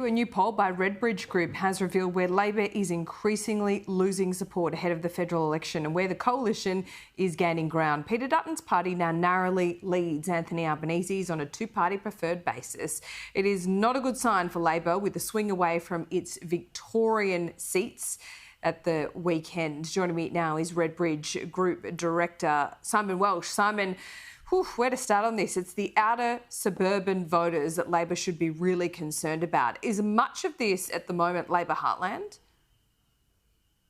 A new poll by Redbridge Group has revealed where Labor is increasingly losing support ahead of the federal election and where the coalition is gaining ground. Peter Dutton's party now narrowly leads Anthony Albanese's on a two-party preferred basis. It is not a good sign for Labor, with the swing away from its Victorian seats at the weekend. Joining me now is Redbridge Group Director Simon Welsh. Simon, where to start on this? It's the outer suburban voters that Labor should be really concerned about. Is much of this at the moment Labor heartland?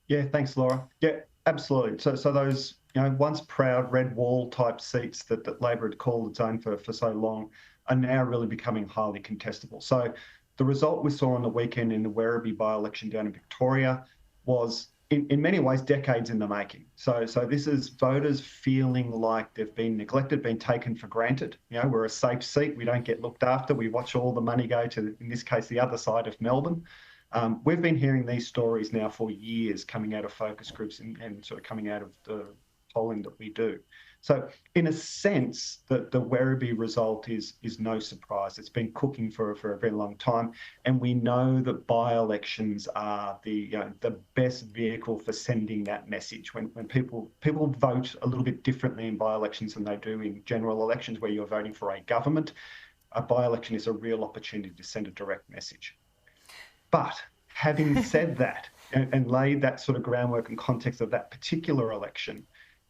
Yeah, thanks, Laura. Yeah, absolutely. So those once proud red wall type seats that Labor had called its own for so long are now really becoming highly contestable. So the result we saw on the weekend in the Werribee by-election down in Victoria was in many ways decades in the making. So this is voters feeling like they've been neglected, been taken for granted. We're a safe seat. We don't get looked after. We watch all the money go to, in this case, the other side of Melbourne. We've been hearing these stories now for years, coming out of focus groups and sort of coming out of the polling that we do. So in a sense, the Werribee result is no surprise. It's been cooking for a very long time, and we know that by-elections are the best vehicle for sending that message. When people vote a little bit differently in by-elections than they do in general elections, where you're voting for a government, a by-election is a real opportunity to send a direct message. But having said that, and laid that sort of groundwork and context of that particular election,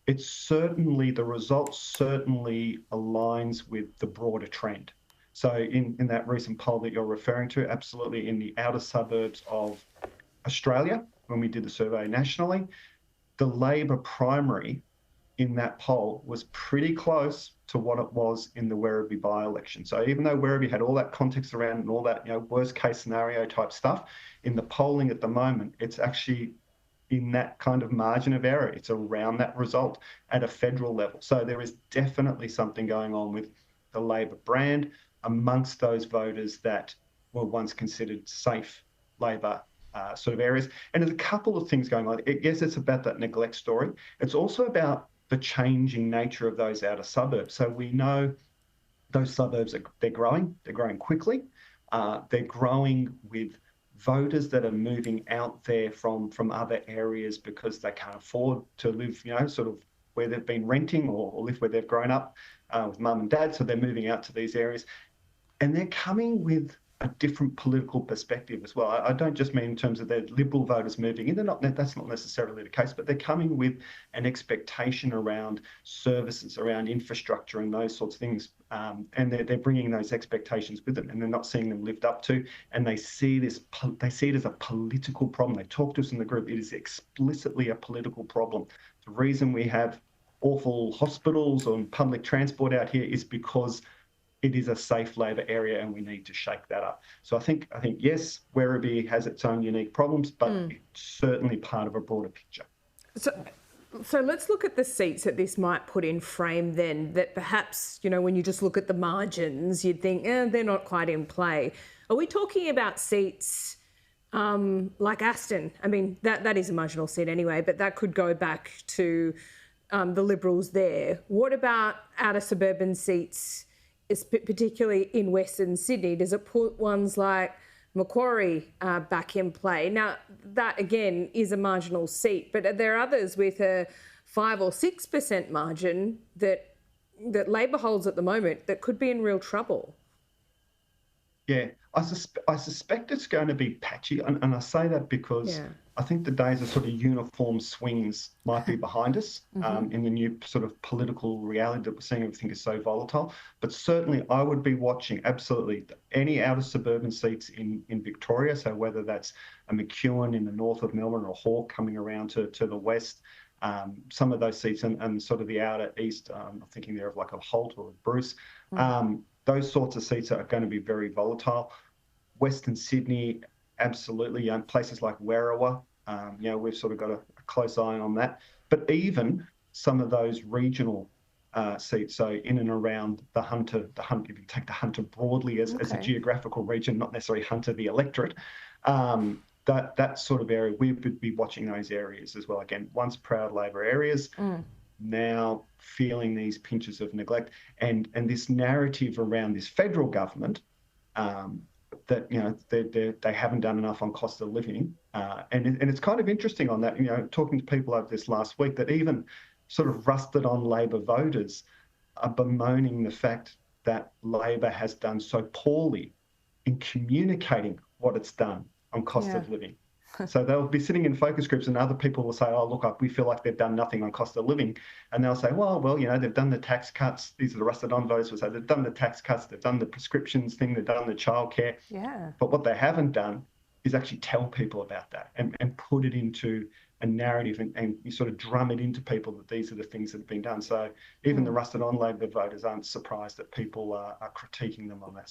the result certainly aligns with the broader trend. So in that recent poll that you're referring to, absolutely in the outer suburbs of Australia, when we did the survey nationally, the Labor primary in that poll was pretty close to what it was in the Werribee by-election. So even though Werribee had all that context around and all that worst case scenario type stuff, in the polling at the moment, it's actually in that kind of margin of error. It's around that result at a federal level. So there is definitely something going on with the Labor brand amongst those voters that were once considered safe Labor sort of areas. And there's a couple of things going on. Yes, it's about that neglect story. It's also about the changing nature of those outer suburbs. So we know those suburbs, they're growing quickly. They're growing with voters that are moving out there from other areas because they can't afford to live, sort of where they've been renting or live where they've grown up with mum and dad. So they're moving out to these areas, and they're coming with a different political perspective as well. I don't just mean in terms of their Liberal voters moving in. That's not necessarily the case, but they're coming with an expectation around services, around infrastructure and those sorts of things. And they're bringing those expectations with them, and they're not seeing them lived up to. And they see it as a political problem. They talk to us in the group. It is explicitly a political problem. The reason we have awful hospitals and public transport out here is because it is a safe Labor area, and we need to shake that up. So I think yes, Werribee has its own unique problems, but it's certainly part of a broader picture. So let's look at the seats that this might put in frame then, that perhaps, when you just look at the margins, you'd think, they're not quite in play. Are we talking about seats like Aston? I mean, that is a marginal seat anyway, but that could go back to the Liberals there. What about outer suburban seats, particularly in Western Sydney? Does it put ones like Macquarie back in play? Now, that again is a marginal seat, but are there others with a 5 or 6% margin that Labor holds at the moment that could be in real trouble? Yeah, I suspect it's going to be patchy, and I say that because I think the days of sort of uniform swings might be behind us in the new sort of political reality that we're seeing. Everything is so volatile. But certainly I would be watching absolutely any outer suburban seats in Victoria. So whether that's a McEwen in the north of Melbourne or Hawke coming around to the west, some of those seats and sort of the outer east, I'm thinking there of like a Holt or a Bruce. Those sorts of seats are going to be very volatile. Western Sydney, absolutely. Places like Werriwa, we've sort of got a close eye on that. But even some of those regional seats, so in and around the Hunter, if you take the Hunter broadly as a geographical region, not necessarily Hunter the electorate, that sort of area, we would be watching those areas as well. Again, once proud Labor areas, now feeling these pinches of neglect, and this narrative around this federal government that they haven't done enough on cost of living, and it's kind of interesting on that. Talking to people over this last week, that even sort of rusted on Labor voters are bemoaning the fact that Labor has done so poorly in communicating what it's done on cost of living. So they'll be sitting in focus groups and other people will say, oh, look, we feel like they've done nothing on cost of living. And they'll say, well, they've done the tax cuts. These are the rusted on voters will say they've done the tax cuts, they've done the prescriptions thing, they've done the childcare. Yeah. But what they haven't done is actually tell people about that and put it into a narrative and you sort of drum it into people that these are the things that have been done. So even the rusted on Labor voters aren't surprised that people are critiquing them on that.